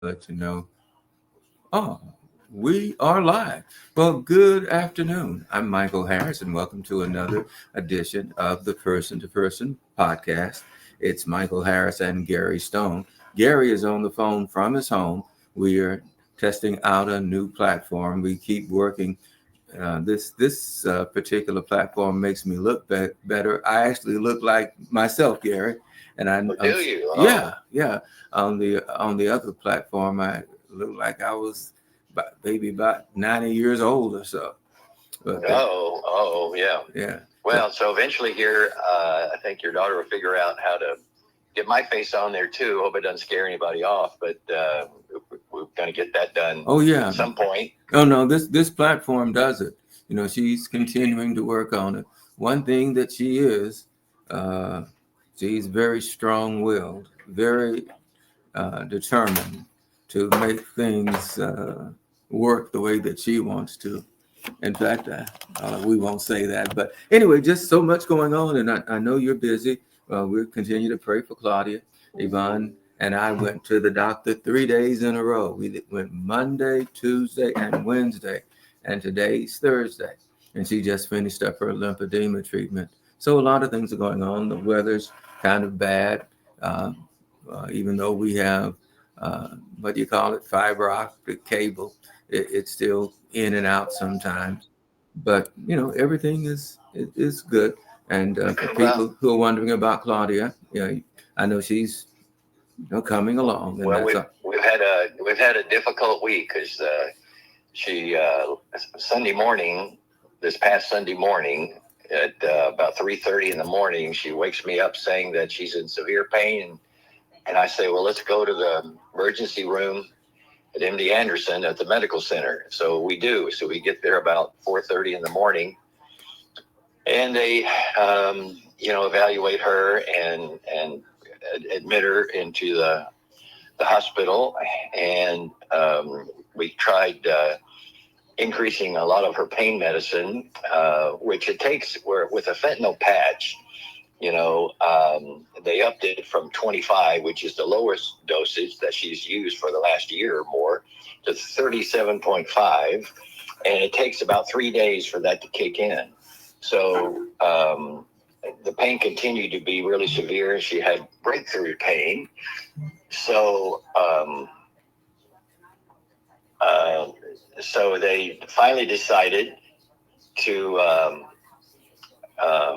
Let you know. Oh, we are live. Well, good afternoon. I'm Michael Harris, and welcome to another edition of the Person to Person podcast. It's Michael Harris and Gary Stone. Gary is on the phone from his home. We are testing out a new platform. We keep working. This particular platform makes me look better. I actually look like myself, Gary, and I'm Do you? yeah, yeah. On the other platform, I look like I was maybe about 90 years old or so. But Yeah. yeah. Well, so eventually here, I think your daughter will figure out how to get my face on there too. Hope it doesn't scare anybody off, but we're going to get that done. Oh yeah. At some point. Oh no, this platform does it. She's continuing to work on it. One thing that she is, uh, she's very strong-willed, very determined to make things work the way that she wants to. In fact, we won't say that. But anyway, just so much going on, and I know you're busy. We'll continue to pray for Claudia. Yvonne and I went to the doctor 3 days in a row. We went Monday, Tuesday, and Wednesday, and today's Thursday. And she just finished up her lymphedema treatment. So a lot of things are going on. The weather's kind of bad, even though we have, what do you call it, fiber optic cable. It's still in and out sometimes, but everything is good. And for people who are wondering about Claudia, I know she's coming along. And well, we've had a difficult week because she Sunday morning, this past Sunday morning at about 3:30 in the morning, she wakes me up saying that she's in severe pain, and I say, well, let's go to the emergency room at MD Anderson at the medical center. So we do. So we get there about 4:30 in the morning, and they, evaluate her and admit her into the hospital. And we tried increasing a lot of her pain medicine, which it takes. Where with a fentanyl patch, they upped it from 25, which is the lowest dosage that she's used for the last year or more, to 37.5. And it takes about 3 days for that to kick in. So the pain continued to be really severe. She had breakthrough pain. So so they finally decided to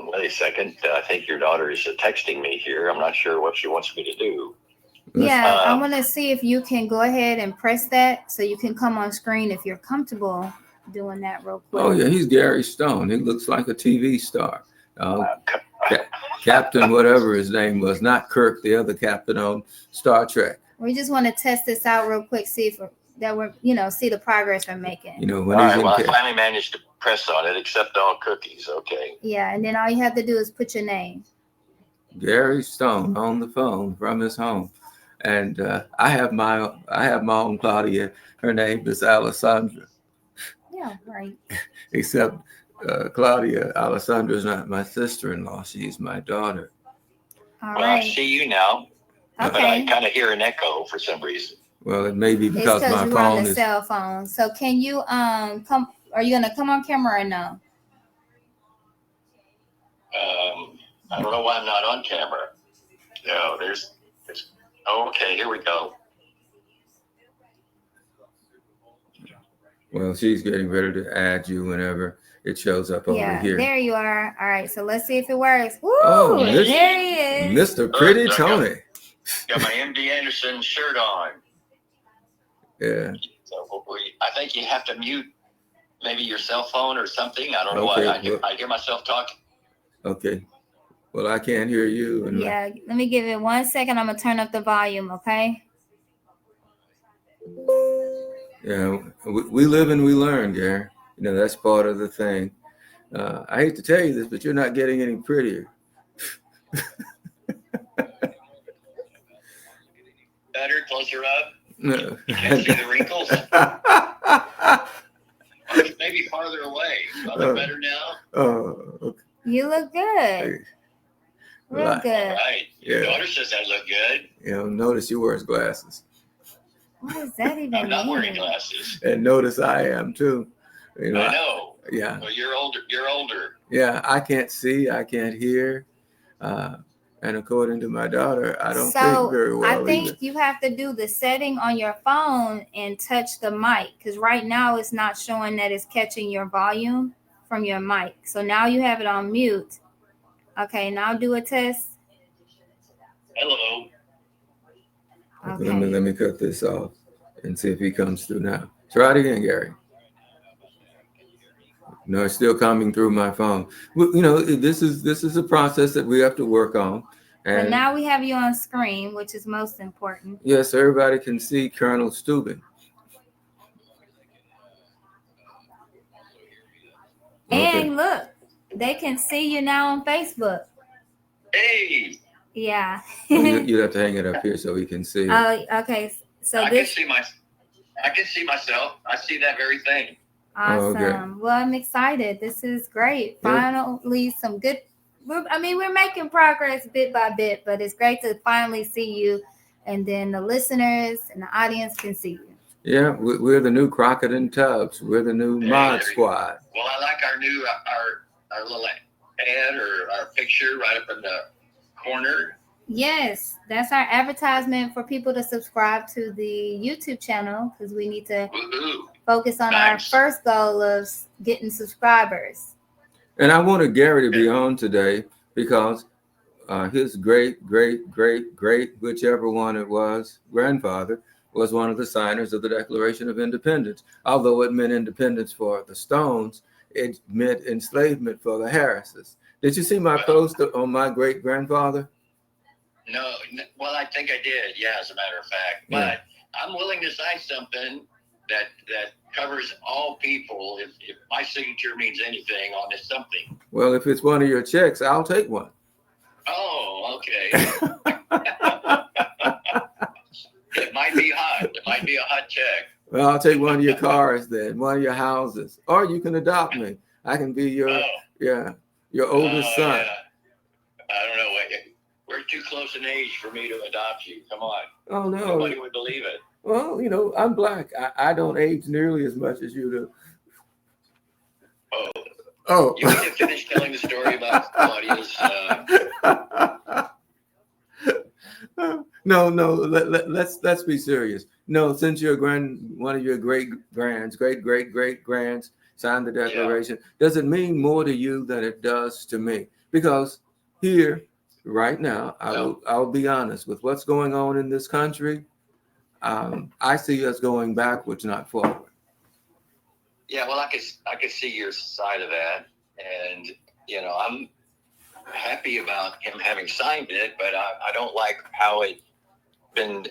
wait a second. I think your daughter is texting me here. I'm not sure what she wants me to do. Yeah, I want to see if you can go ahead and press that so you can come on screen if you're comfortable doing that real quick. Oh, yeah, he's Gary Stone. He looks like a TV star. Captain, whatever his name was, not Kirk, the other captain on Star Trek. We just want to test this out real quick, see if see the progress we're making. When all right, well, I finally managed to press on it, accept all cookies. Okay. Yeah, and then all you have to do is put your name. Gary Stone on the phone from his home. And I have my own Claudia. Her name is Alessandra. Yeah, right. Except Claudia, Alessandra is not my sister-in-law. She's my daughter. All well, right. I see you now. Okay. But I kind of hear an echo for some reason. Well, it may be because my you're phone on the is cell phone. So can you come? Are you gonna come on camera or no? I don't know why I'm not on camera. No, okay, here we go. Well, she's getting ready to add you whenever it shows up over here. There you are. All right, so let's see if it works. Woo! Oh, there he is. Mr. Pretty Tony. Got my MD Anderson shirt on. Yeah. So I think you have to mute maybe your cell phone or something. I don't know Okay, why. I hear myself talking. Okay. Well, I can't hear you. Yeah, let me give it 1 second. I'm going to turn up the volume, okay? Yeah, we live and we learn, Gary. That's part of the thing. I hate to tell you this, but you're not getting any prettier. Better, closer up. No. You can't see the wrinkles. Maybe farther away. Better now. Oh, okay. You look good. Real good. All right. Your daughter says I look good. Notice you wears glasses. What does that even I'm not wearing mean? glasses. And notice I am too. You know, I know. yeah. Well, you're older. You're older. Yeah, I can't see, I can't hear. And according to my daughter, I don't think very well I think either. you have to do the setting on your phone and touch the mic, because right now it's not showing that it's catching your volume from your mic. So now you have it on mute. Okay, now do a test. Hello. Okay. Let me cut this off and see if he comes through now. Try it again, Gary. No, it's still coming through my phone. Well, you know, this is a process that we have to work on. And but now we have you on screen, which is most important. yes, everybody can see Colonel Steuben. Okay. And look, they can see you now on Facebook. Hey. Yeah. Well, you have to hang it up here so we can see it. Oh, okay. So I this. I can see myself. I see that very thing. Awesome. Oh, okay. Well, I'm excited. This is great. Yeah. Finally, some good. We're making progress bit by bit, but it's great to finally see you, and then the listeners and the audience can see you. Yeah, we're the new Crockett and Tubbs. We're the new Mod Squad. Well, I like our new our little ad or our picture right up in the corner. Yes, that's our advertisement for people to subscribe to the YouTube channel, because we need to focus on our first goal of getting subscribers. And I wanted Gary to be on today because his great, whichever one it was, grandfather was one of the signers of the Declaration of Independence. Although it meant independence for the Stones, it meant enslavement for the Harrises. Did you see my post on my great grandfather? No, well, I think I did. Yeah, as a matter of fact, but I'm willing to sign something that covers all people. If my signature means anything on this something. Well, if it's one of your checks, I'll take one. Oh, okay. It might be hot. It might be a hot check. Well, I'll take one of your cars then, one of your houses, or you can adopt me. I can be your oldest son. Yeah. I don't know. We're too close in age for me to adopt you. Come on. Oh no. Nobody would believe it. Well, you know, I'm black. I don't age nearly as much as you do. Oh. You need to finish telling the story about Claudia's. No. Let's be serious. No, since your one of your great grands signed the Declaration, does it mean more to you than it does to me? Because here, right now, I'll be honest with what's going on in this country. I see us going backwards, not forward. Yeah, well, I could see your side of that, and you know, I'm happy about him having signed it, but I don't like how it's been.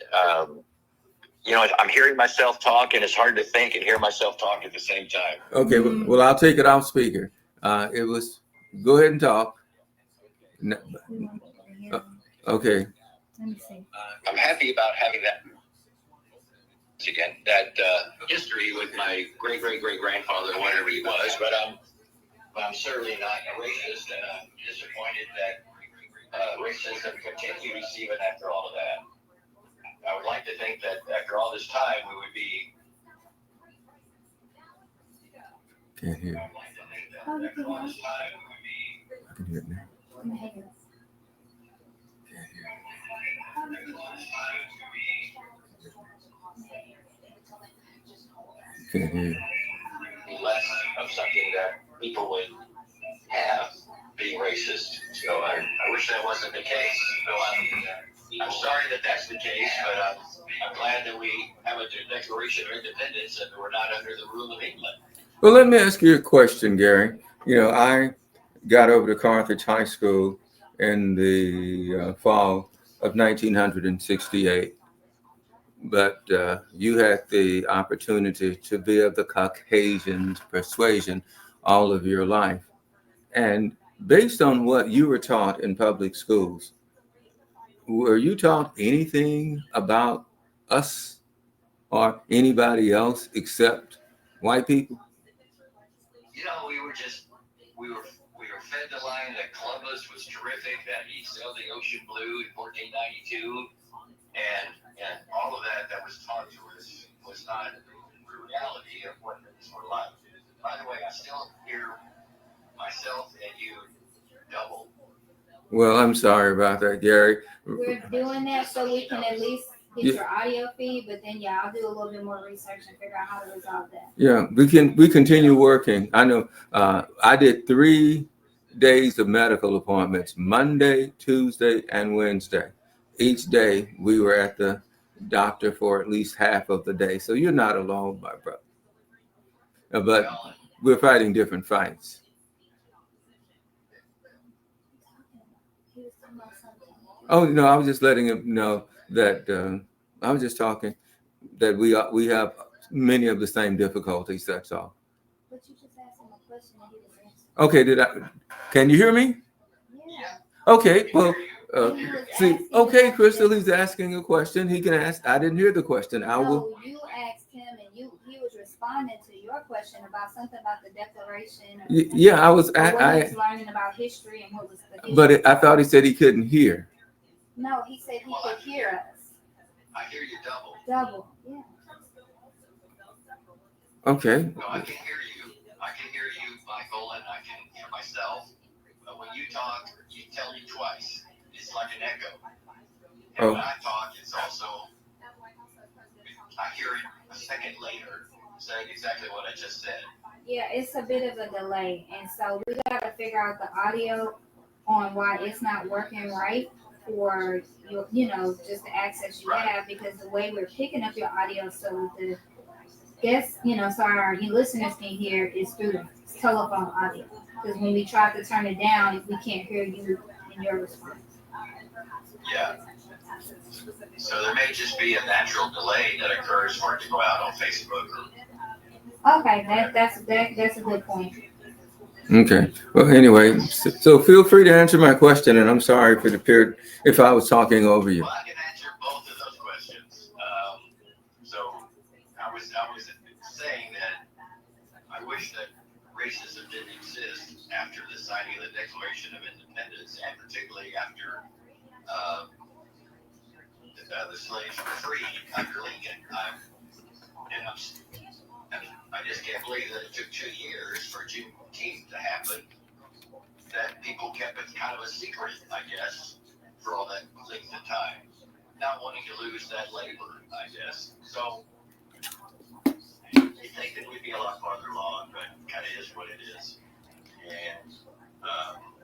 You know, I'm hearing myself talk, and it's hard to think and hear myself talk at the same time. Okay, well, I'll take it off speaker. It was. Go ahead and talk. No, okay. Let me see. I'm happy about having that. Again, that history with my great grandfather, whatever he was, but I'm certainly not a racist, and I'm disappointed that racism continues even after all of that. I would like to think that after all this time, we would be. Can't hear. I can hear it now. Can't hear. Less of something that people would have being racist. So I wish that wasn't the case. So I'm sorry that that's the case, but I'm glad that we have a Declaration of Independence and we're not under the rule of England. Well, let me ask you a question, Gary. You know, I got over to Carthage High School in the fall of 1968. But you had the opportunity to be of the Caucasian persuasion all of your life. And based on what you were taught in public schools, were you taught anything about us or anybody else except white people? You know, we were fed the line that Columbus was terrific, that he sailed the ocean blue in 1492. And all of that was taught to us was not the reality of what things were like. By the way, I still hear myself and you double. Well, I'm sorry about that, Gary. We're doing that so we can at least get Yeah. your audio feed, but then yeah, I'll do a little bit more research and figure out how to resolve that. Yeah, we continue working. I know I did 3 days of medical appointments, Monday, Tuesday, and Wednesday. Each day we were at the doctor for at least half of the day. So you're not alone, my brother. But we're fighting different fights. Oh no, I was just letting him know that I was just talking that we have many of the same difficulties. That's all. But you just asked him a question and he was answering. Okay, can you hear me? Yeah. Okay, well, He was see, asking okay, a Crystal, question. he's asking a question. He can ask. I didn't hear the question. I will. No, you asked him and he was responding to your question about something about the Declaration. Yeah, I was. Or what he was learning about history and what was the history. But I thought he said he couldn't hear. No, he said he could hear us. I hear you double. Double, yeah. Okay. No, I can hear you. I can hear you, Michael, and I can hear myself. But when you talk, you tell me twice. It's like an echo. And when I talk, it's also, I hear it a second later saying exactly what I just said. Yeah, it's a bit of a delay. And so we got to figure out the audio on why it's not working right for your, just the access you have, because the way we're picking up your audio so the guests, so our listeners can hear is through the telephone audio. Because when we try to turn it down, we can't hear you in your response. Yeah. So there may just be a natural delay that occurs for it to go out on Facebook. Okay, that's a good point. Okay. Well, anyway, so feel free to answer my question, and I'm sorry if it appeared if I was talking over you. Well, I can answer both of those questions. So I was saying that I wish that racism didn't exist after the signing of the Declaration of Independence, and particularly after the slaves were freed under Lincoln. I just can't believe that it took 2 years for Juneteenth to happen. That people kept it kind of a secret, I guess, for all that length of time, not wanting to lose that labor, I guess. So you think that we'd be a lot farther along, but it kind of is what it is. And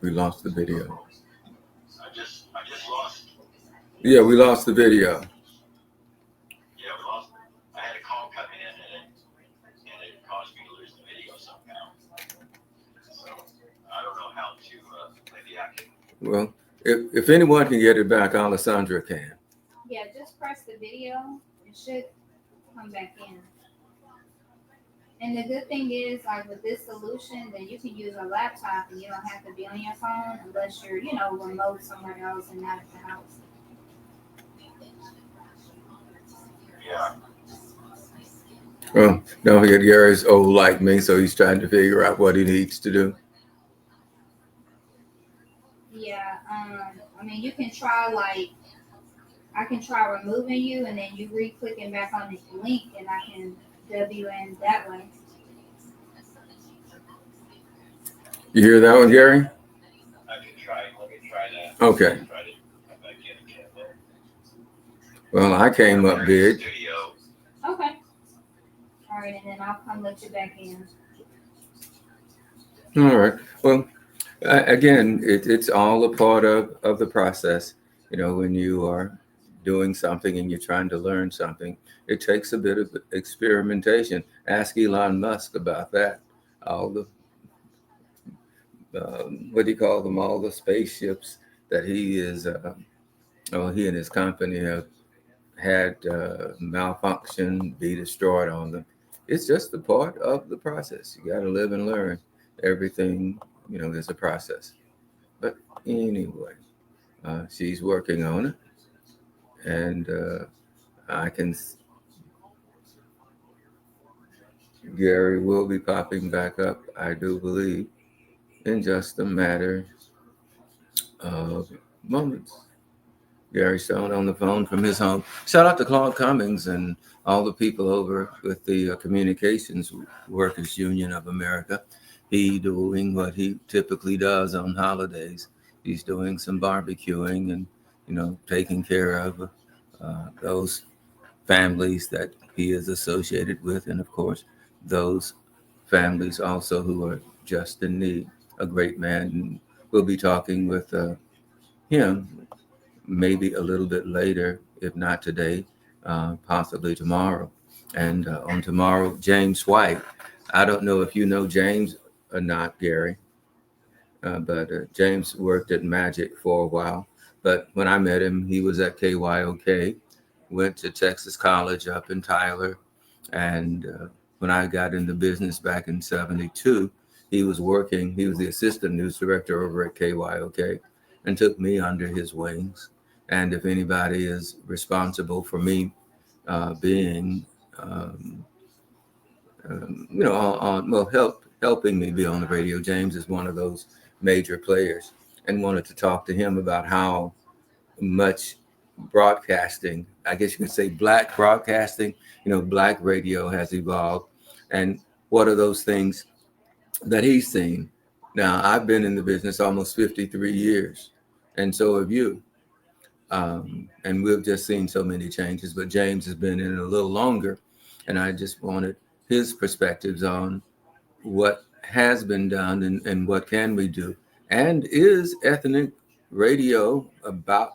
We lost the video. I just lost. Yeah, we lost the video. Yeah, we lost. I had a call come in, and it caused me to lose the video somehow. So I don't know how to. Maybe I can. Well, if anyone can get it back, Alessandra can. Yeah, just press the video. It should come back in. And the good thing is, like with this solution, that you can use a laptop and you don't have to be on your phone unless you're, remote somewhere else and not at the house. Yeah. Well, don't forget Gary's old like me, so he's trying to figure out what he needs to do. Yeah, you can try I can try removing you and then you re-clicking back on the link and I can dub you in that way. You hear that one, Gary? I can try. Let me try that. Okay. Try to come back in again there. Well, I came up big. Studio. Okay. All right, and then I'll come let you back in. All right. Well, again, it's all a part of the process. When you are doing something and you're trying to learn something, it takes a bit of experimentation. Ask Elon Musk about that. All the what do you call them? All the spaceships that he and his company have had malfunction, be destroyed on them. It's just a part of the process. You got to live and learn. Everything, there's a process. But anyway, she's working on it, and Gary will be popping back up, I do believe, in just a matter of moments. Gary Stone on the phone from his home. Shout out to Claude Cummings and all the people over with the Communications Workers Union of America. He doing what he typically does on holidays. He's doing some barbecuing and, taking care of those families that he is associated with. And of course, those families also who are just in need. A great man. And we'll be talking with him maybe a little bit later, if not today, possibly tomorrow. And on tomorrow, James White. I don't know if you know James or not, Gary, but James worked at Magic for a while. But when I met him, he was at KYOK, went to Texas College up in Tyler. And when I got into business back in 72, he was the assistant news director over at KYOK and took me under his wings. And if anybody is responsible for me being, helping me be on the radio, James is one of those major players, and wanted to talk to him about how much broadcasting, I guess you could say black broadcasting, black radio has evolved, and what are those things that he's seen. Now, I've been in the business almost 53 years, and so have you. And we've just seen so many changes, but James has been in it a little longer, and I just wanted his perspectives on what has been done and what can we do. And is ethnic radio about,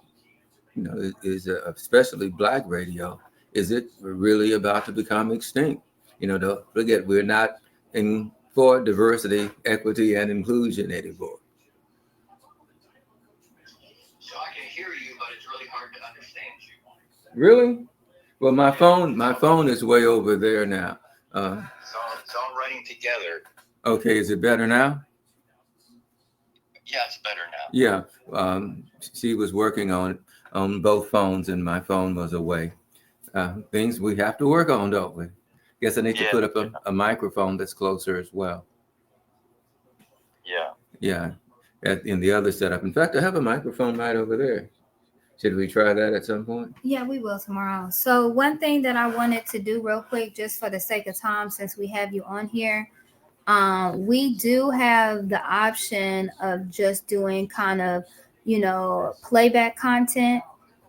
especially black radio, is it really about to become extinct? Don't forget, we're not for diversity, equity, and inclusion anymore. So I can hear you, but it's really hard to understand you. Really? Well, my phone is way over there now. It's all running together. Okay, is it better now? Yeah, it's better now. Yeah, she was working on both phones, and my phone was away. Things we have to work on, don't we? Guess I need to put up a microphone that's closer as well. Yeah. Yeah, in the other setup. In fact, I have a microphone right over there. Should we try that at some point? Yeah, we will tomorrow. So one thing that I wanted to do real quick, just for the sake of time, since we have you on here, we do have the option of just doing kind of, playback content.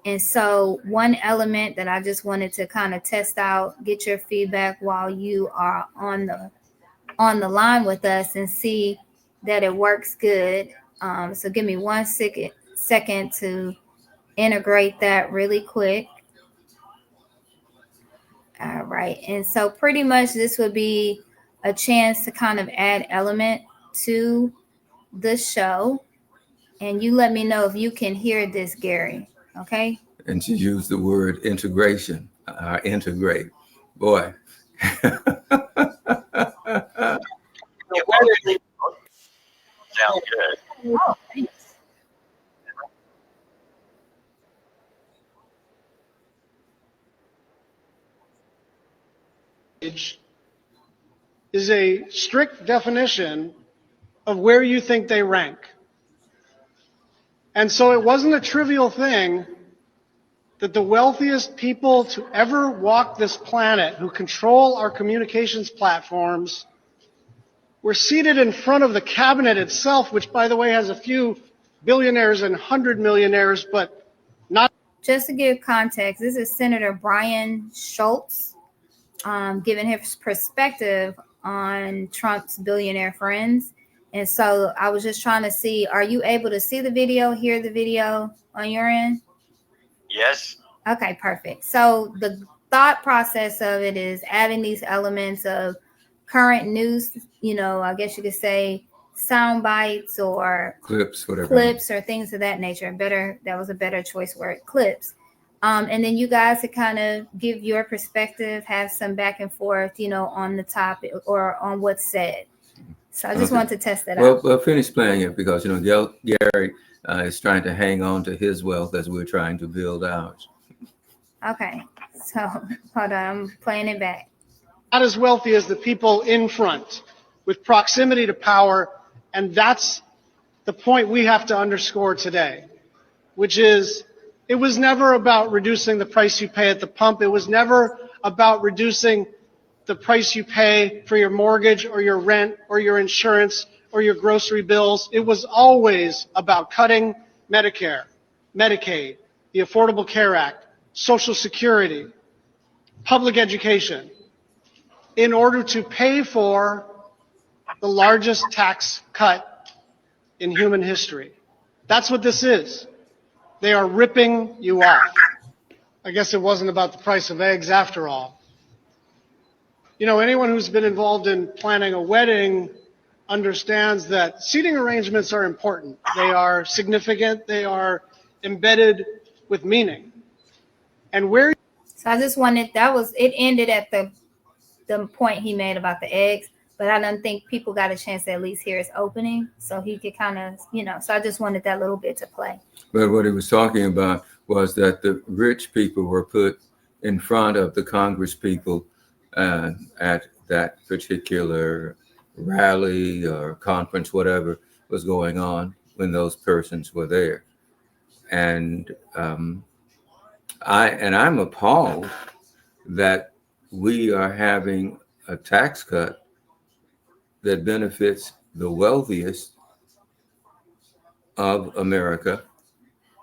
And so one element that I just wanted to kind of test out, get your feedback while you are on the line with us and see that it works good. So give me 1 second to integrate that really quick. All right. And so pretty much this would be a chance to kind of add element to the show. And you let me know if you can hear this, Gary. Okay. And she used the word integration. Integrate. Boy. Sounds good. Oh, thanks. Is a strict definition of where you think they rank. And so it wasn't a trivial thing that the wealthiest people to ever walk this planet, who control our communications platforms, were seated in front of the cabinet itself, which, by the way, has a few billionaires and 100 millionaires, but not. Just to give context, this is Senator Brian Schultz giving his perspective on Trump's billionaire friends. And so I was just trying to see, are you able to see the video, hear the video on your end? Yes. Okay, perfect. So the thought process of it is adding these elements of current news, I guess you could say sound bites or clips, whatever. Clips or things of that nature. That was a better choice word, clips. And then you guys to kind of give your perspective, have some back and forth, on the topic or on what's said. So I just wanted to test that out. Well, finish playing it because, Gary is trying to hang on to his wealth as we're trying to build ours. Okay. So hold on, I'm playing it back. Not as wealthy as the people in front with proximity to power. And that's the point we have to underscore today, which is It was never about reducing the price you pay at the pump. It was never about reducing the price you pay for your mortgage or your rent or your insurance or your grocery bills. It was always about cutting Medicare, Medicaid, the Affordable Care Act, Social Security, public education, in order to pay for the largest tax cut in human history. That's what this is. They are ripping you off. I guess it wasn't about the price of eggs after all. You know, anyone who's been involved in planning a wedding understands that seating arrangements are important. They are significant. They are embedded with meaning. And where So I just wanted, it ended at the point he made about the eggs, but I don't think people got a chance to at least hear his opening, so he could kind of, so I just wanted that little bit to play. But what he was talking about was that the rich people were put in front of the Congress people at that particular rally or conference, whatever was going on when those persons were there. And I'm appalled that we are having a tax cut that benefits the wealthiest of America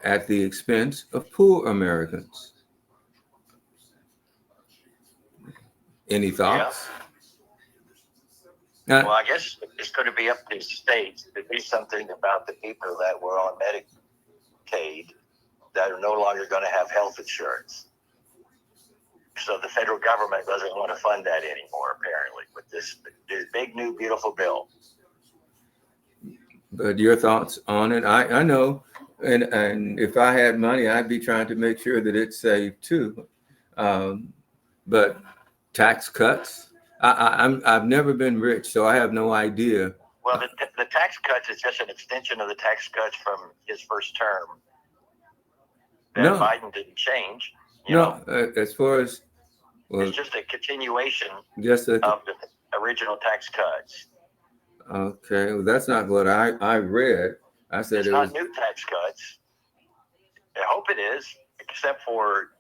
at the expense of poor Americans. Any thoughts? Well, I guess it's going to be up to the states to do something about the people that were on Medicaid that are no longer going to have health insurance. So the federal government doesn't want to fund that anymore, apparently, with this big, new, beautiful bill. But your thoughts on it? I know, and if I had money, I'd be trying to make sure that it's saved too. But tax cuts, I've never been rich, so I have no idea. Well, the tax cuts is just an extension of the tax cuts from his first term that Biden didn't change. As far as, well, it's just a continuation of the original tax cuts. Okay, well, that's not what I read. I said it's not new tax cuts. I hope it is, except for,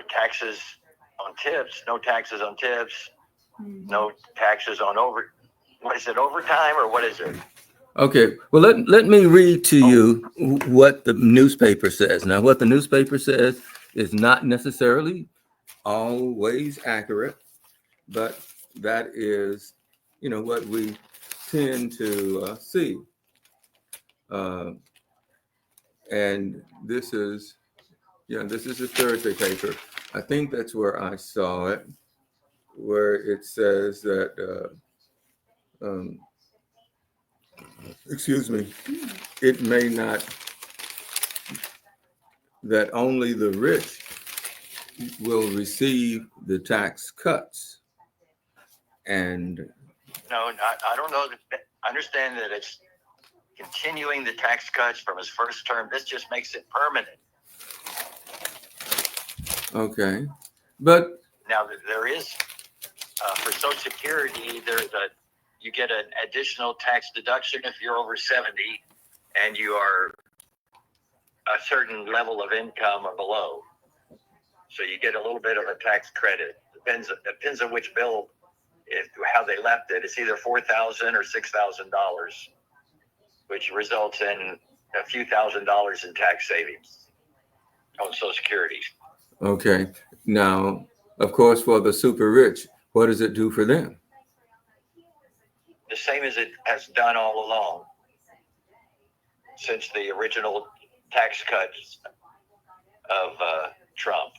taxes on tips, no taxes on tips, no taxes on overtime, or what is it? Okay, well, let me read to you what the newspaper says. Now, what the newspaper says is not necessarily always accurate, but that is, what we tend to see. And this is a Thursday paper. I think that's where I saw it, where it says that, it may not, that only the rich will receive the tax cuts. And no, I don't know. I understand that it's continuing the tax cuts from his first term. This just makes it permanent. Okay, but now there is for Social Security, you get an additional tax deduction if you're over 70 and you are a certain level of income or below. So you get a little bit of a tax credit. Depends on which bill, how they left it. It's either $4,000 or $6,000, which results in a few $1,000s in tax savings on Social Security. Okay. Now, of course, for the super rich, what does it do for them? The same as it has done all along since the original tax cuts of Trump.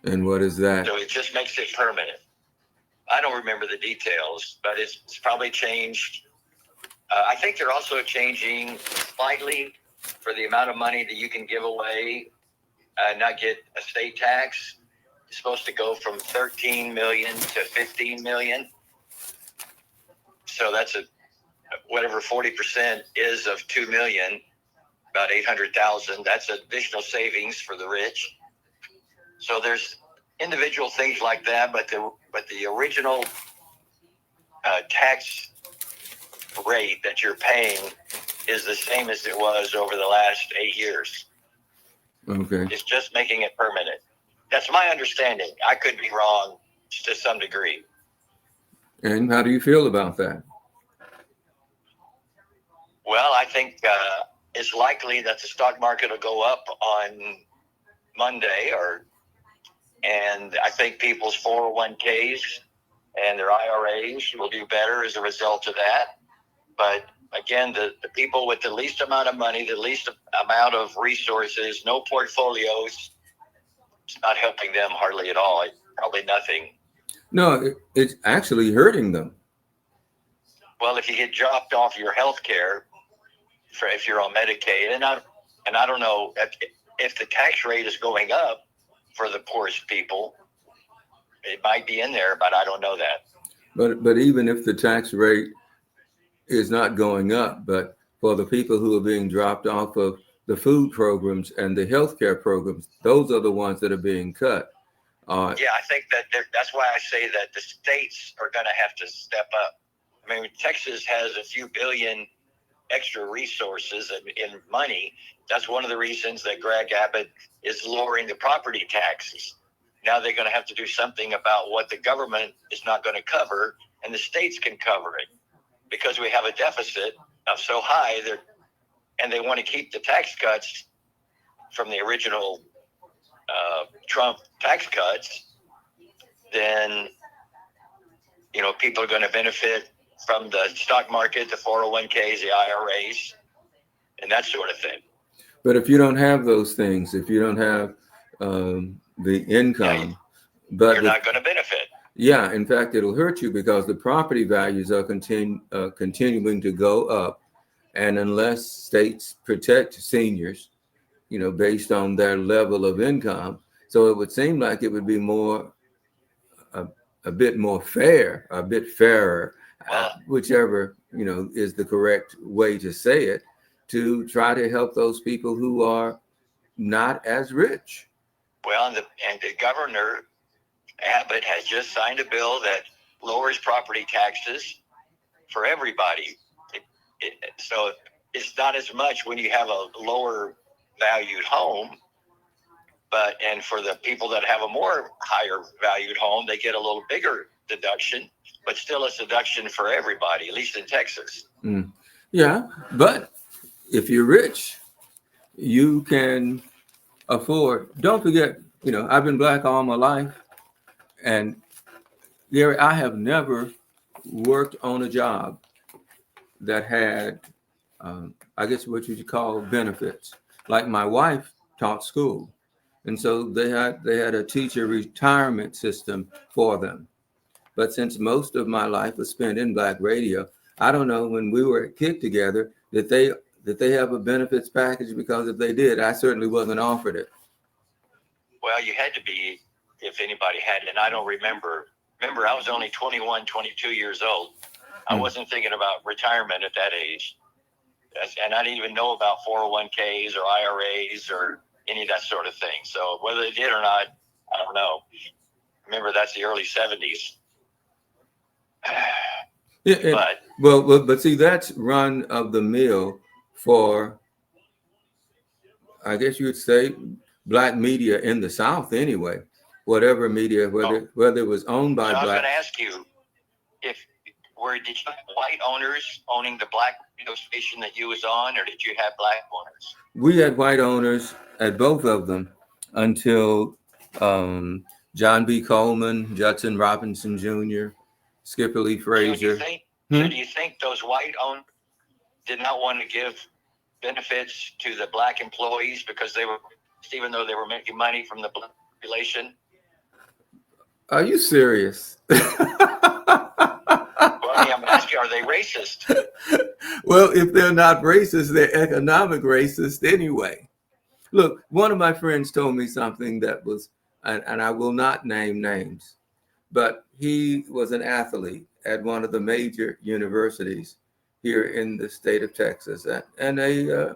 And what is that? So it just makes it permanent. I don't remember the details, but it's probably changed. I think they're also changing slightly for the amount of money that you can give away, not get a state tax. It's supposed to go from 13 million to 15 million. So that's whatever 40% is of 2 million, about 800,000. That's additional savings for the rich. So there's individual things like that, but the original tax rate that you're paying is the same as it was over the last 8 years. Okay. It's just making it permanent. That's my understanding. I could be wrong to some degree. And how do you feel about that? Well, I think it's likely that the stock market will go up on Monday, and I think people's 401ks and their IRAs will do better as a result of that. But again, the people with the least amount of money, the least amount of resources, no portfolios, it's not helping them hardly at all. Probably nothing. No, it's actually hurting them. Well, if you get dropped off your health care, if you're on Medicaid, and I don't know if the tax rate is going up for the poorest people, it might be in there, but I don't know that. But even if the tax rate is not going up, but for the people who are being dropped off of the food programs and the healthcare programs, those are the ones that are being cut. Yeah, I think that's why I say that the states are going to have to step up. I mean, Texas has a few billion extra resources in money. That's one of the reasons that Greg Abbott is lowering the property taxes. Now they're going to have to do something about what the government is not going to cover, and the states can cover it, because we have a deficit of so high there, and they want to keep the tax cuts from the original Trump tax cuts. Then, people are going to benefit from the stock market, the 401ks, the IRAs, and that sort of thing. But if you don't have those things, if you don't have the income, but you're not going to benefit. Yeah, in fact, it'll hurt you because the property values are continuing to go up, and unless states protect seniors, based on their level of income, so it would seem like it would be a bit more fair, a bit fairer, whichever is the correct way to say it, to try to help those people who are not as rich. Well, and the governor Abbott has just signed a bill that lowers property taxes for everybody. So it's not as much when you have a lower valued home, and for the people that have a more higher valued home, they get a little bigger deduction, but still it's a deduction for everybody, at least in Texas. Yeah, but if you're rich, you can afford. Don't forget, I've been black all my life, and Gary, I have never worked on a job that had, I guess what you call benefits. Like my wife taught school, and so they had a teacher retirement system for them. But since most of my life was spent in black radio, I don't know when we were at KIC together that they have a benefits package, because if they did, I certainly wasn't offered it. Well, you had to be, if anybody had, and I don't remember. Remember, I was only 21, 22 years old. I wasn't thinking about retirement at that age. And I didn't even know about 401ks or IRAs or any of that sort of thing. So whether they did or not, I don't know. Remember, that's the early 70s. Yeah, but see, that's run of the mill for, I guess you would say, black media in the South anyway. Whatever media, whether it was owned by so black. I was going to ask you, did you have white owners owning the black radio station that you was on, or did you have black owners? We had white owners at both of them until John B. Coleman, Judson Robinson Jr., Skipper Lee Frazier. So do you think those white owners did not want to give benefits to the black employees because even though they were making money from the black population? Are you serious? I'm asking, are they racist? Well, if they're not racist, they're economic racist anyway. Look, one of my friends told me something that was, and I will not name names, but he was an athlete at one of the major universities here in the state of Texas, and a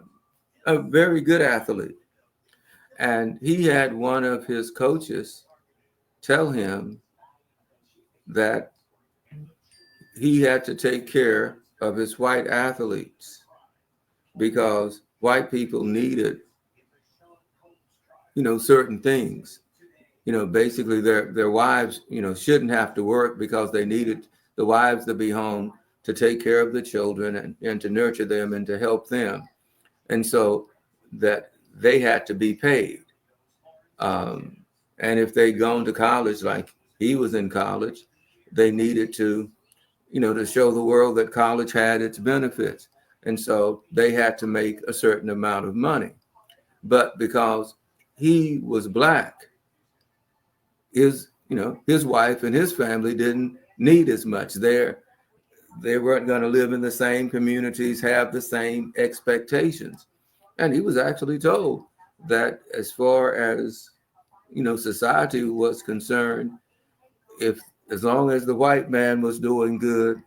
very good athlete. And he had one of his coaches tell him that he had to take care of his white athletes because white people needed, certain things. Basically their wives, shouldn't have to work because they needed the wives to be home to take care of the children and to nurture them and to help them. And so that they had to be paid. And if they'd gone to college, like he was in college, they needed to, to show the world that college had its benefits. And so they had to make a certain amount of money. But because he was Black, his wife and his family didn't need as much. They weren't going to live in the same communities, have the same expectations. And he was actually told that as far as, society was concerned, as long as the white man was doing good,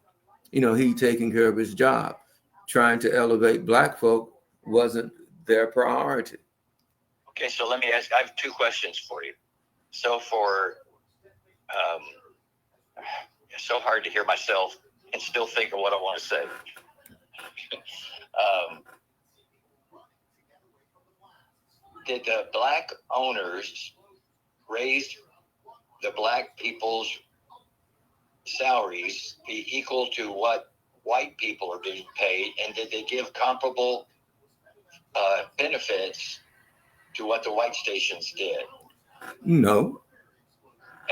he taking care of his job. Trying to elevate Black folk wasn't their priority. Okay, so let me ask, I have two questions for you. So it's so hard to hear myself and still think of what I want to say. Did the Black owners raise the Black people's salaries be equal to what white people are being paid? And did they give comparable benefits to what the white stations did? No.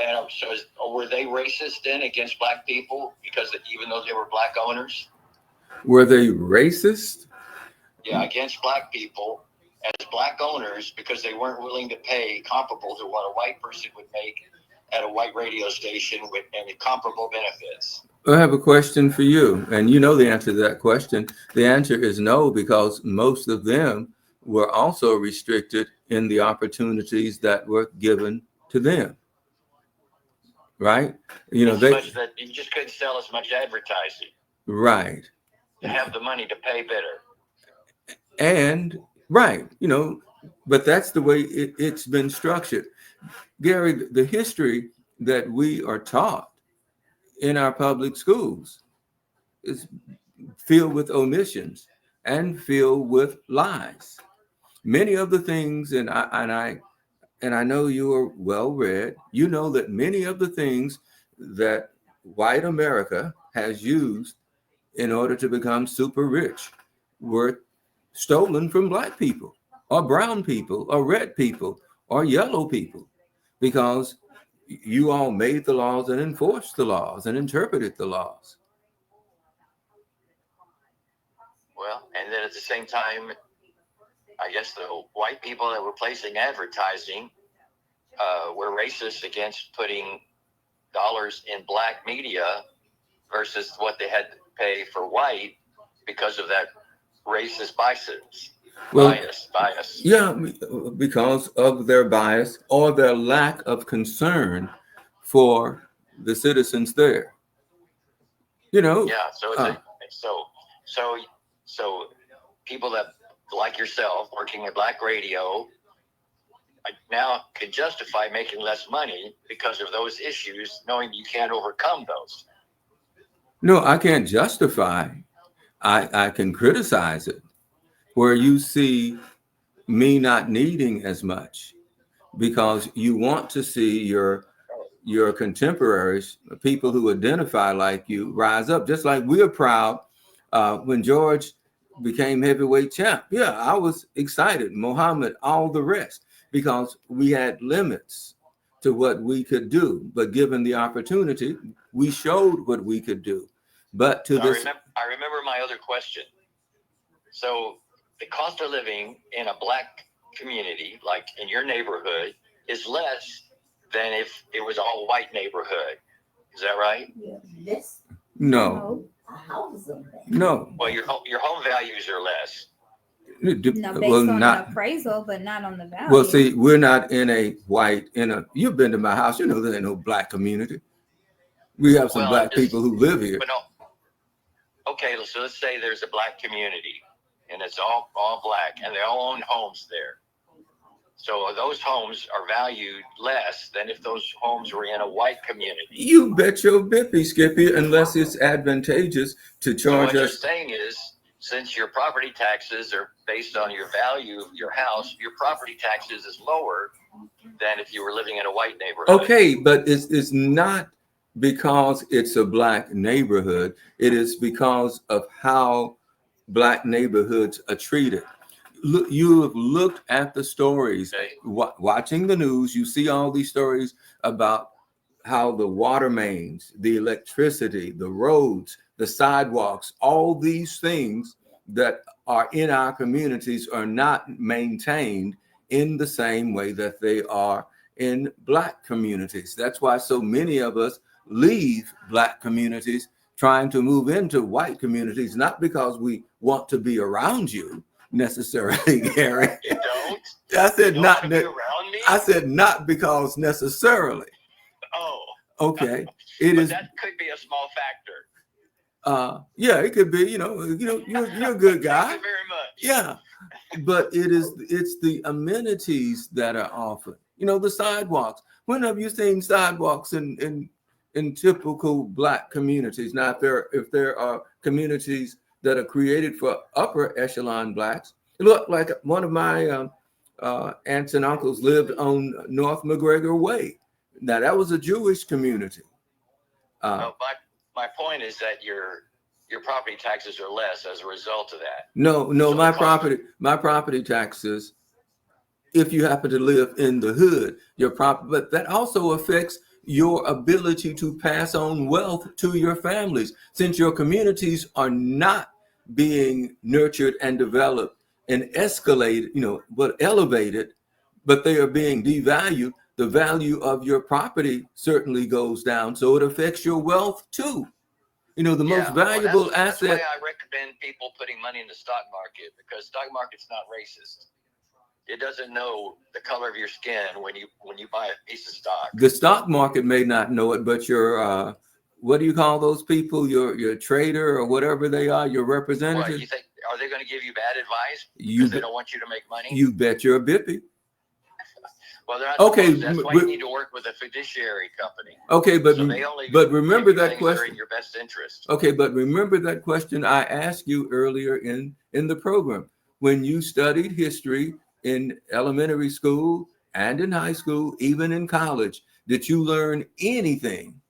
And so were they racist then against Black people because even though they were Black owners? Were they racist? Yeah, against Black people as Black owners because they weren't willing to pay comparable to what a white person would make at a white radio station with and comparable benefits. I have a question for you, and you know the answer to that question. The answer is no, because most of them were also restricted in the opportunities that were given to them. Right? That you just couldn't sell as much advertising. Right. To have the money to pay better. And right, but that's the way it's been structured. Gary, the history that we are taught in our public schools is filled with omissions and filled with lies. Many of the things, and I know you are well read, that many of the things that white America has used in order to become super rich were stolen from Black people or brown people or red people or yellow people, because you all made the laws and enforced the laws and interpreted the laws. Well, and then at the same time, I guess the white people that were placing advertising were racist against putting dollars in Black media versus what they had to pay for white because of that racist bias. Yeah, because of their bias or their lack of concern for the citizens there. Yeah, so people that like yourself working at Black radio now can justify making less money because of those issues, knowing you can't overcome those. No, I can't justify. I can criticize it, where you see me not needing as much because you want to see your contemporaries, people who identify like you, rise up. Just like we're proud when George became heavyweight champ. Yeah, I was excited. Muhammad, all the rest, because we had limits to what we could do. But given the opportunity, we showed what we could do. But I remember my other question. So the cost of living in a Black community, like in your neighborhood, is less than if it was all white neighborhood. Is that right? No. No. Well, your home values are less. No, based on the appraisal, but not on the value. Well, see, we're not in a you've been to my house, there ain't no Black community. We have some Black people who live here. But no. Okay, so let's say there's a Black community and it's all Black and they all own homes there. So those homes are valued less than if those homes were in a white community. You bet your bippy, Skippy, unless it's advantageous to charge us. What you're saying is since your property taxes are based on your value of your house, your property taxes is lower than if you were living in a white neighborhood. Okay, but it's not because it's a black neighborhood. It is because of how black neighborhoods are treated. Look, you have looked at the stories, Okay. watching the news. You see all these stories about how the water mains, the electricity, the roads, the sidewalks, all these things that are in our communities are not maintained in the same way that they are in black communities. That's why so many of us leave black communities trying to move into white communities, not because we want to be around you necessarily, Gary. You don't? I said You don't not. want to be around me? I said not because necessarily. Oh, Okay, but that could be a small factor. Yeah, it could be. You're a good guy. Thank you very much. Yeah, but it's the amenities that are offered. The sidewalks. When have you seen sidewalks in typical black communities? Now, if there are communities that are created for upper echelon blacks, look, like one of my aunts and uncles lived on North McGregor Way. Now, that was a Jewish community. No, my point is that your property taxes are less as a result of that. No, So my the cost- property taxes, if you happen to live in the hood, but that also affects your ability to pass on wealth to your families, since your communities are not being nurtured and developed and escalated, but elevated, but they are being devalued. The value of your property certainly goes down, so it affects your wealth too. The most valuable that's asset. why I recommend people putting money in the stock market, because stock market's not racist. It doesn't know the color of your skin when you buy a piece of stock. The stock market may not know it, but your what do you call those people? Your trader or whatever they are, your What, representative. you think, are they going to give you bad advice You because they bet- don't want you to make money? You bet you're a bippy. Well, they're not Okay, supposed to. That's why you need to work with a fiduciary company. Okay, So they only but remember give you that things that are question. in your best interest. Okay, but remember that question I asked you earlier in the program. When you studied history in elementary school and in high school, even in college, did you learn anything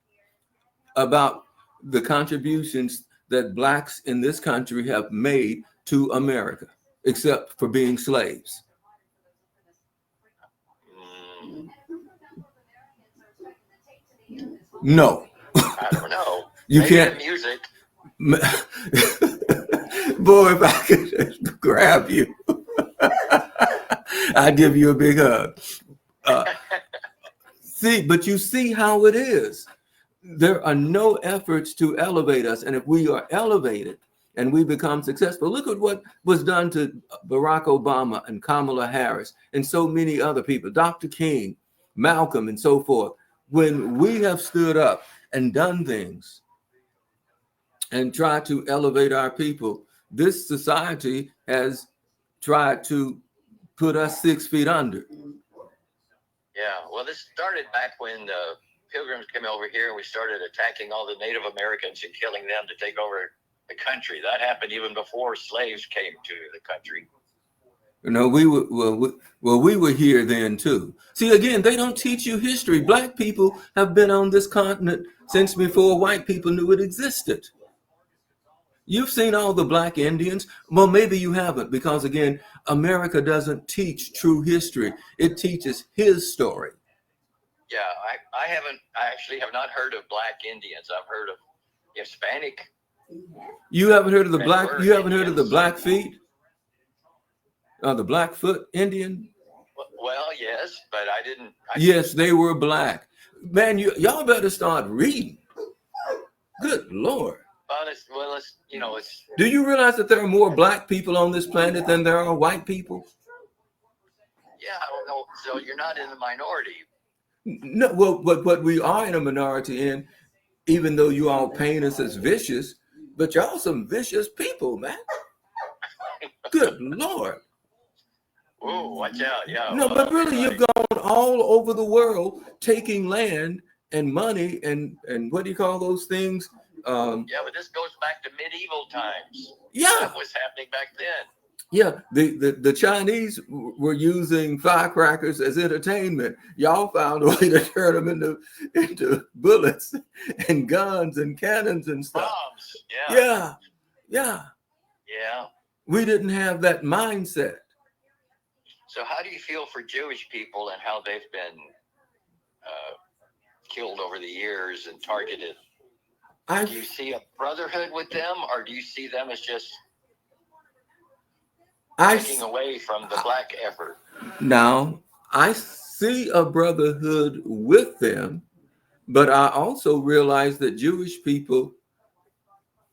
about the contributions that blacks in this country have made to America, except for being slaves? Mm, No. I don't know. You Maybe can't. the music. Boy, if I could grab you, I'd give you a big hug. But you see how it is. There are no efforts to elevate us. And if we are elevated and we become successful, look at what was done to Barack Obama and Kamala Harris and so many other people, Dr. King, Malcolm, and so forth. When we have stood up and done things and tried to elevate our people, this society has tried to put us 6 feet under. Yeah. Well, this started back when the Pilgrims came over here and we started attacking all the Native Americans and killing them to take over the country. That happened even before slaves came to the country. We were here then too. See, again, they don't teach you history. Black people have been on this continent since before white people knew it existed. You've seen all the black Indians. Well, maybe you haven't, because again, America doesn't teach true history. It teaches his story. Yeah, I actually have not heard of black Indians. I've heard of Hispanic. You haven't heard of the They black, were you haven't heard of the Indians. Blackfeet? The Blackfoot Indian? Well, yes, but I didn't. Yes, they were black. Man, y'all better start reading. Good Lord. It's Do you realize that there are more black people on this planet than there are white people? yeah, I don't know. So you're not in the minority. No, well, what we are in a minority in, even though you all paint us as vicious, but y'all some vicious people, man. Good Lord. Whoa, watch out! Yeah. No, well, but really, everybody- you've gone all over the world taking land and money and what do you call those things? Yeah, but this goes back to medieval times. Yeah, That was happening back then. yeah. The Chinese were using firecrackers as entertainment. Y'all found a way to turn them into bullets and guns and cannons and stuff. Bombs. Yeah. Yeah, yeah. Yeah. We didn't have that mindset. So how do you feel for Jewish people and how they've been killed over the years and targeted? Do you see a brotherhood with them, or do you see them as just taking away from the black effort? Now, I see a brotherhood with them, but I also realize that Jewish people,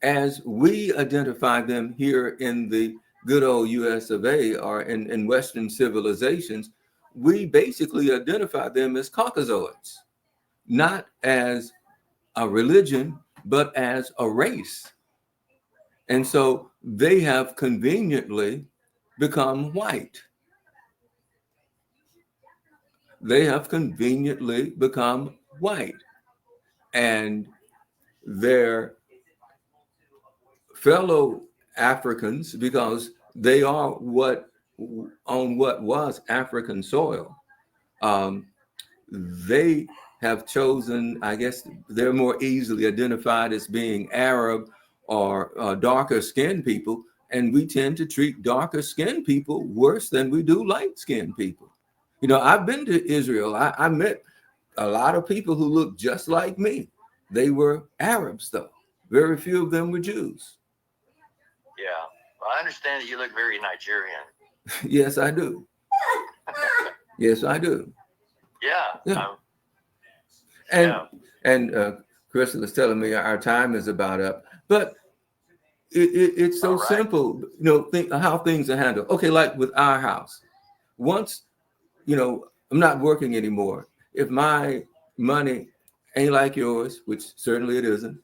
as we identify them here in the good old US of A or in Western civilizations, we basically identify them as Caucasoids, not as a religion, but as a race. And so they have conveniently become white. They have conveniently become white. And their fellow Africans, because they are on what was African soil, they have chosen, I guess they're more easily identified as being Arab or darker skinned people. And we tend to treat darker skinned people worse than we do light skinned people. You know, I've been to Israel. I met a lot of people who looked just like me. They were Arabs, though. Very few of them were Jews. Yeah. Well, I understand that you look very Nigerian. Yes, I do. Yes, I do. Yeah. Yeah. And And Crystal is telling me our time is about up, but it's so right. simple. You know, think how things are handled. Okay, like with our house. Once, you know, I'm not working anymore. If my money ain't like yours, which certainly it isn't,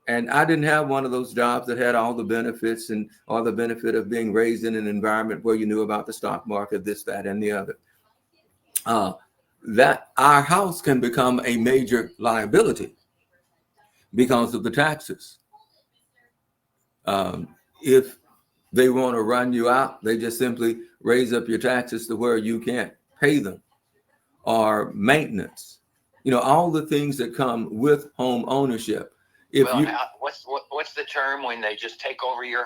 and I didn't have one of those jobs that had all the benefits and all the benefit of being raised in an environment where you knew about the stock market, this, that, and the other, that our house can become a major liability because of the taxes. If they want to run you out, they just simply raise up your taxes to where you can't pay them, or maintenance. You know, all the things that come with home ownership. If well, you, what's the term when they just take over your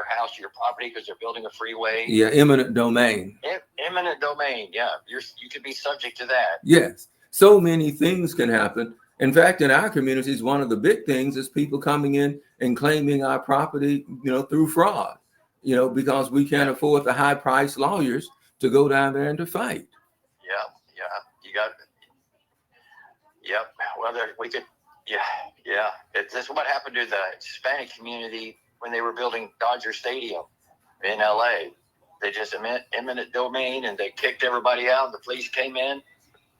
house, your property, because they're building a freeway? yeah, eminent domain. Eminent domain. Yeah, you could be subject to that. Yes, so many things can happen. In fact, in our communities, one of the big things is people coming in and claiming our property, you know, through fraud. You know, because we can't afford the high-priced lawyers to go down there and to fight. Yeah, you got. Yep. Well, we could. Yeah. This is what happened to the Hispanic community when they were building Dodger Stadium in LA. They just eminent domain, and they kicked everybody out. The police came in,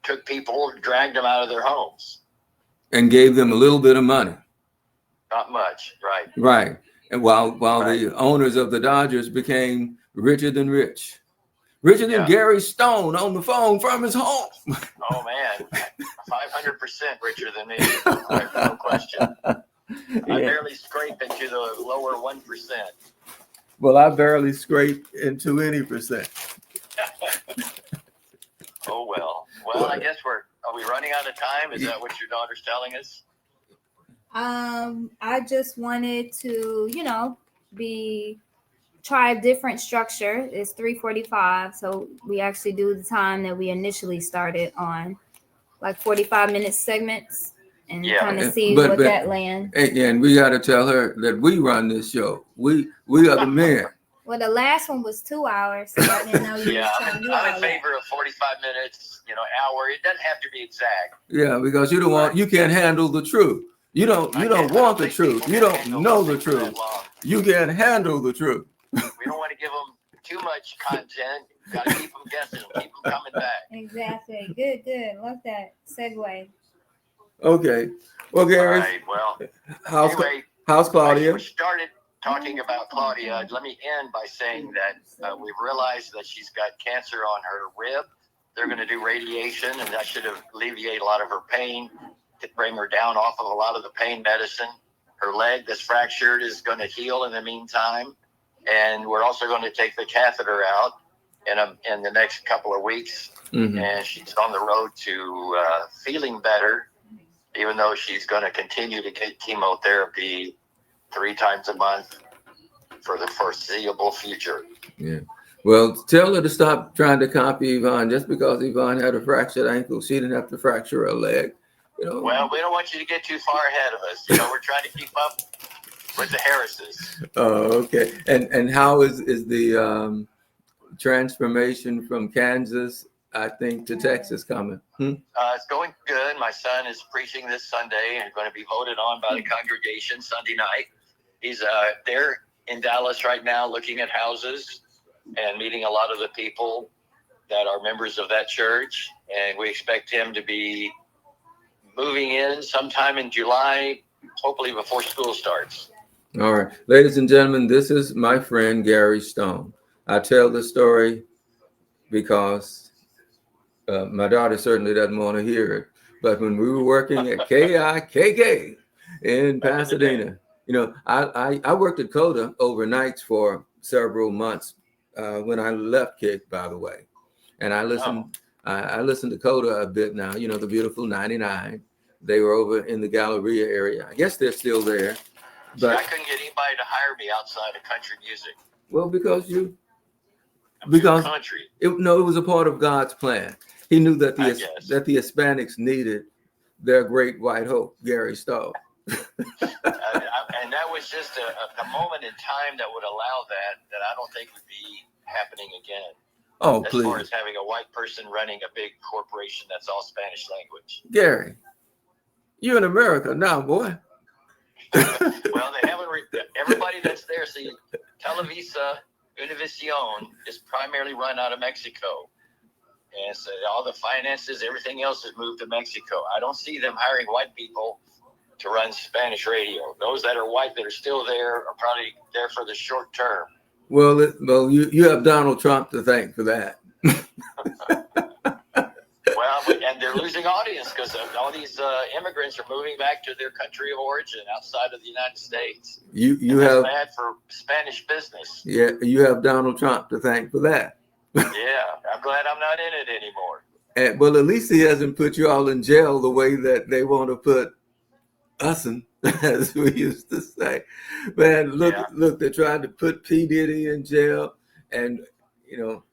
took people, dragged them out of their homes, and gave them a little bit of money. Not much, right? Right. And while Right. the owners of the Dodgers became richer than rich. Richer than Gary Stone on the phone from his home. Oh, man. 500% richer than me. No question. I barely scraped into the lower 1%. Well, I barely scraped into any percent. Oh, well. Well, I guess are we running out of time? Is that what your daughter's telling us? I just wanted to, you know, try a different structure. It's 3:45, so we actually do the time that we initially started on, like 45-minute segments, and kind of see what that land. And we got to tell her that we run this show. We are the men. Well, the last one was 2 hours, so I didn't know you. I'm in favor of 45 minutes, hour. It doesn't have to be exact. Yeah, because you can't handle the truth. You don't want the truth. You don't know the truth. You can't handle the truth. We don't want to give them too much content. Got to keep them guessing, keep them coming back. Exactly. Good. Love that segue. Okay. Well, Gary. All right. Well, how's Claudia? We started talking about Claudia. Let me end by saying that we've realized that she's got cancer on her rib. They're going to do radiation, and that should alleviate a lot of her pain, to bring her down off of a lot of the pain medicine. her leg that's fractured is going to heal in the meantime. And we're also going to take the catheter out in the next couple of weeks. Mhm. And she's on the road to feeling better, even though she's going to continue to get chemotherapy 3 times a month for the foreseeable future. Yeah. Well, tell her to stop trying to copy Yvonne. Just because Yvonne had a fractured ankle, she didn't have to fracture her leg. You know. Well, we don't want you to get too far ahead of us. You know, we're trying to keep up with the Harrises. Oh, okay. And how is the transformation from Kansas, I think, to Texas coming? It's going good. My son is preaching this Sunday and going to be voted on by the congregation Sunday night. He's there in Dallas right now looking at houses and meeting a lot of the people that are members of that church. And we expect him to be moving in sometime in July, hopefully before school starts. All right. Ladies and gentlemen, this is my friend Gary Stone. I tell the story because my daughter certainly doesn't want to hear it. But when we were working at KIKK in Pasadena, you know, I worked at Coda overnights for several months when I left KIK, by the way. And I listened, I listened to Coda a bit now, you know, the beautiful 99. They were over in the Galleria area. I guess they're still there. But I couldn't get anybody to hire me outside of country music. Well, because Country. it was a part of God's plan. He knew that the Hispanics needed their great white hope, Gary Stone. And that was just a moment in time that would allow that I don't think would be happening again. Oh, as please. far as having a white person running a big corporation that's all Spanish language. Gary, you're in America now, boy. Well, they haven't. Everybody that's there, see, Televisa Univision is primarily run out of Mexico. And so all the finances, everything else is moved to Mexico. I don't see them hiring white people to run Spanish radio. Those that are white that are still there are probably there for the short term. Well, you have Donald Trump to thank for that. Well, and they're losing audience because all these immigrants are moving back to their country of origin outside of the United States. You that's have bad for Spanish business. Yeah, you have Donald Trump to thank for that. Yeah, I'm glad I'm not in it anymore. And well, at least he hasn't put you all in jail the way that they want to put us in, as we used to say. Man, look, they're trying to put P. Diddy in jail, and you know,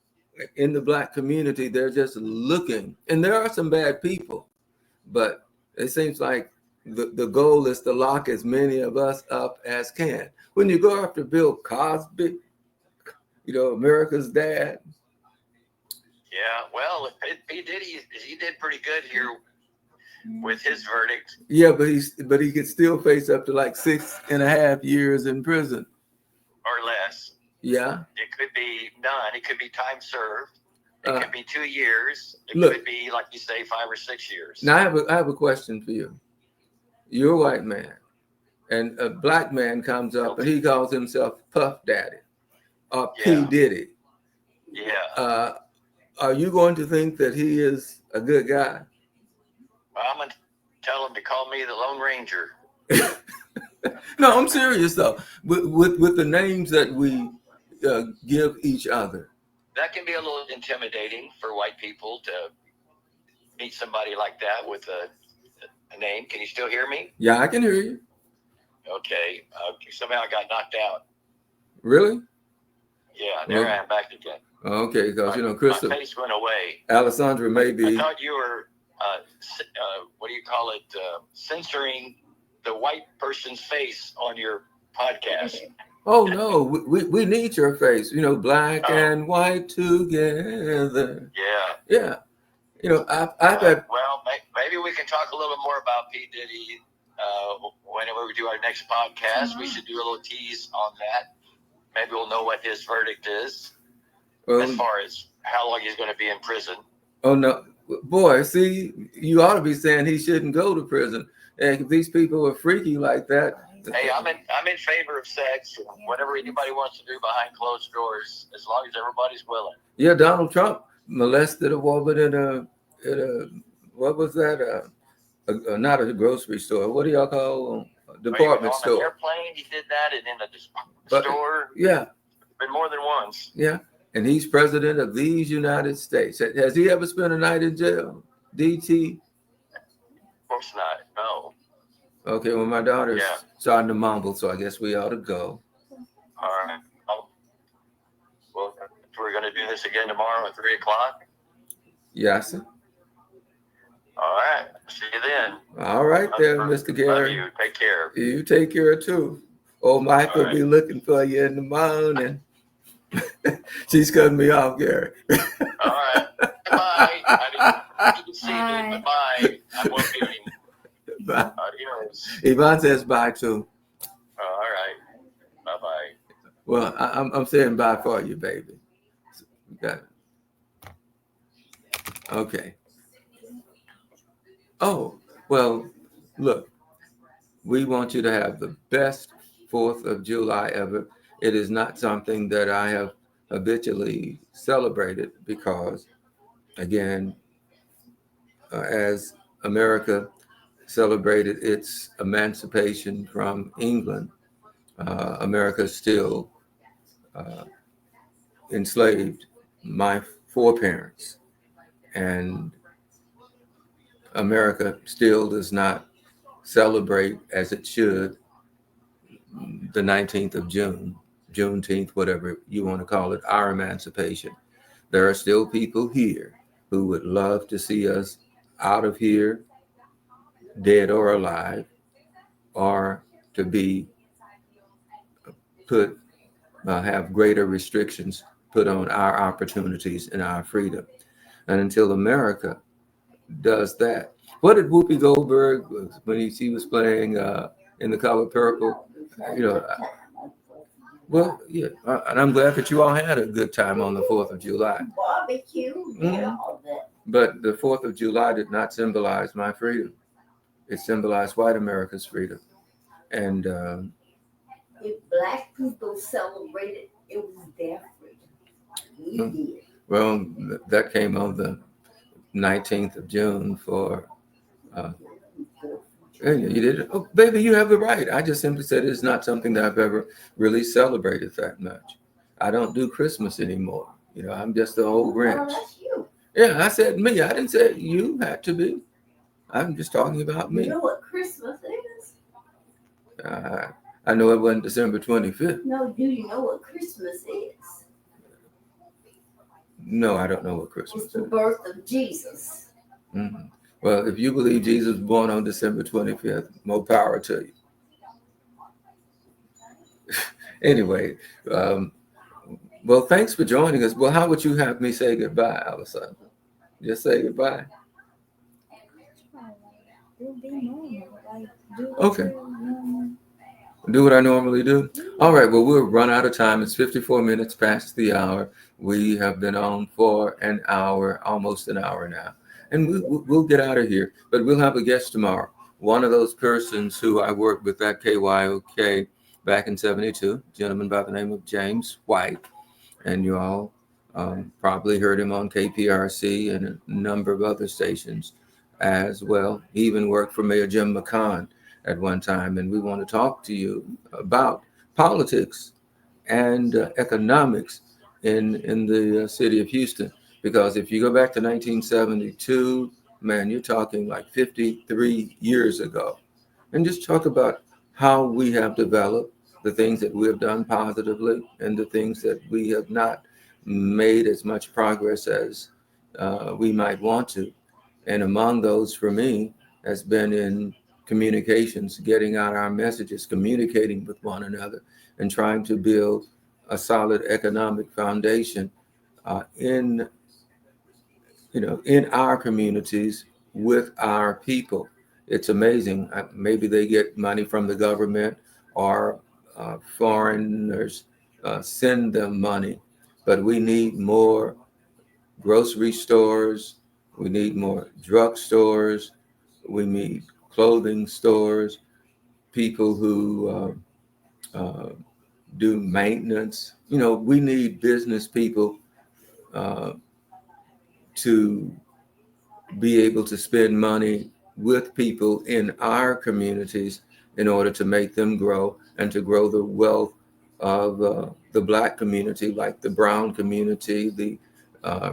in the black community, they're just looking, and there are some bad people, but it seems like the goal is to lock as many of us up as can. When you go after Bill Cosby, you know, America's dad. Yeah, well, P. Diddy, he did pretty good here with his verdict. Yeah, but he could still face up to like 6.5 years in prison. Or less. Yeah. It could be none. It could be time served. It could be 2 years. It could be, like you say, 5 or 6 years. Now I have a question for you. You're a white man, and a black man comes up and he calls himself Puff Daddy or P. Diddy. Yeah. Are you going to think that he is a good guy? Well, I'm going to tell him to call me the Lone Ranger. No, I'm serious though. With the names that we give each other. That can be a little intimidating for white people to meet somebody like that with a name. Can you still hear me? Yeah, I can hear you. Okay. Somehow I got knocked out. Really? Yeah, there I am back again. Okay, because you know, Crystal, my face went away. Alessandra may be. I thought you were, what do you call it, censoring the white person's face on your podcast. Oh no, we need your face. You know, black and white together. Yeah. Yeah. You know, I've had. Well, maybe we can talk a little more about P. Diddy whenever we do our next podcast. We should do a little tease on that. Maybe we'll know what his verdict is as far as how long he's going to be in prison. Oh no, boy! See, you ought to be saying he shouldn't go to prison. And if these people are freaky like that. Hey, I'm in favor of sex, whatever anybody wants to do behind closed doors, as long as everybody's willing. Yeah, Donald Trump molested a woman in a what was that? Not a grocery store. What do y'all call department on store. the airplane, he did that, and in the But- store, Yeah, been more than once. yeah. And he's president of these United States. Has he ever spent a night in jail? DT? Of course not. No. Okay, well, my daughter's Yeah. starting to mumble, so I guess we ought to go. All right. Well, we're going to do this again tomorrow at 3:00. Yes, sir. All right. See you then. All right there, Mr. Love Gary. you. Take care. You take care too. Old Mike will All be looking for you in the morning. She's cutting me off, Gary. All right. Bye. I didn't see me, but bye. I won't be anymore. Bye. Adios. Yvonne says bye too. All right. Bye-bye. Well, I'm saying bye for you, baby. Got it. Okay. Oh, well, look, we want you to have the best 4th of July ever. It is not something that I have habitually celebrated because, again, as America celebrated its emancipation from England, America still enslaved my foreparents, and America still does not celebrate as it should the 19th of June, Juneteenth, whatever you want to call it, our emancipation. There are still people here who would love to see us out of here, dead or alive, or to be put, have greater restrictions put on our opportunities and our freedom. And until America does that, what did Whoopi Goldberg, when she was playing in The Color Purple, well, yeah, and I'm glad that you all had a good time on the 4th of July. Barbecue, all that. But the 4th of July did not symbolize my freedom. It symbolized white America's freedom. And If black people celebrated, it was their freedom. We did. well, that came on the 19th of June for, you did it. Oh, baby, you have the right. I just simply said it's not something that I've ever really celebrated that much. I don't do Christmas anymore. I'm just the old Oh, Grinch. that's you. Yeah, I said me. I didn't say you had to be. I'm just talking about You me. know what Christmas is? I know it wasn't December 25th. No, do you know what Christmas is? No, I don't know what Christmas It's the is. birth of Jesus. Mhm. Well, if you believe Jesus was born on December 25th, more power to you. Anyway, well, thanks for joining us. Well, how would you have me say goodbye, Alessandra? Just say goodbye. Okay. Do what I normally do. All right. Well, we'll run out of time. It's 54 minutes past the hour. We have been on for an hour, almost an hour now. And we'll get out of here. But we'll have a guest tomorrow. One of those persons who I worked with at KYOK back in 72, a gentleman by the name of James White. And you all probably heard him on KPRC and a number of other stations as well. He even worked for Mayor Jim McCann at one time. And we want to talk to you about politics and economics in the city of Houston. Because if you go back to 1972, man, you're talking like 53 years ago. And just talk about how we have developed, the things that we have done positively, and the things that we have not made as much progress as we might want to. And among those, for me, has been in communications, getting out our messages, communicating with one another, and trying to build a solid economic foundation in our communities with our people. It's amazing. Maybe they get money from the government or foreigners send them money, but we need more grocery stores. We need more drugstores. We need clothing stores, people who do maintenance. We need business people to be able to spend money with people in our communities in order to make them grow and to grow the wealth of the Black community, like the brown community, the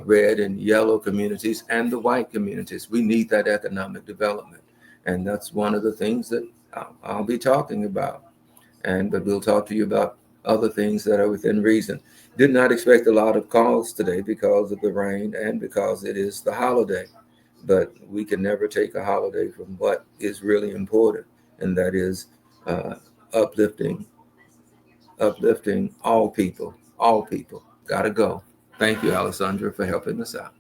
red and yellow communities, and the white communities. We need that economic development. And that's one of the things that I'll be talking about. But we'll talk to you about other things that are within reason. Did not expect a lot of calls today because of the rain and because it is the holiday. But we can never take a holiday from what is really important, and that is uplifting all people. All people. Gotta go. Thank you, Alessandra, for helping us out.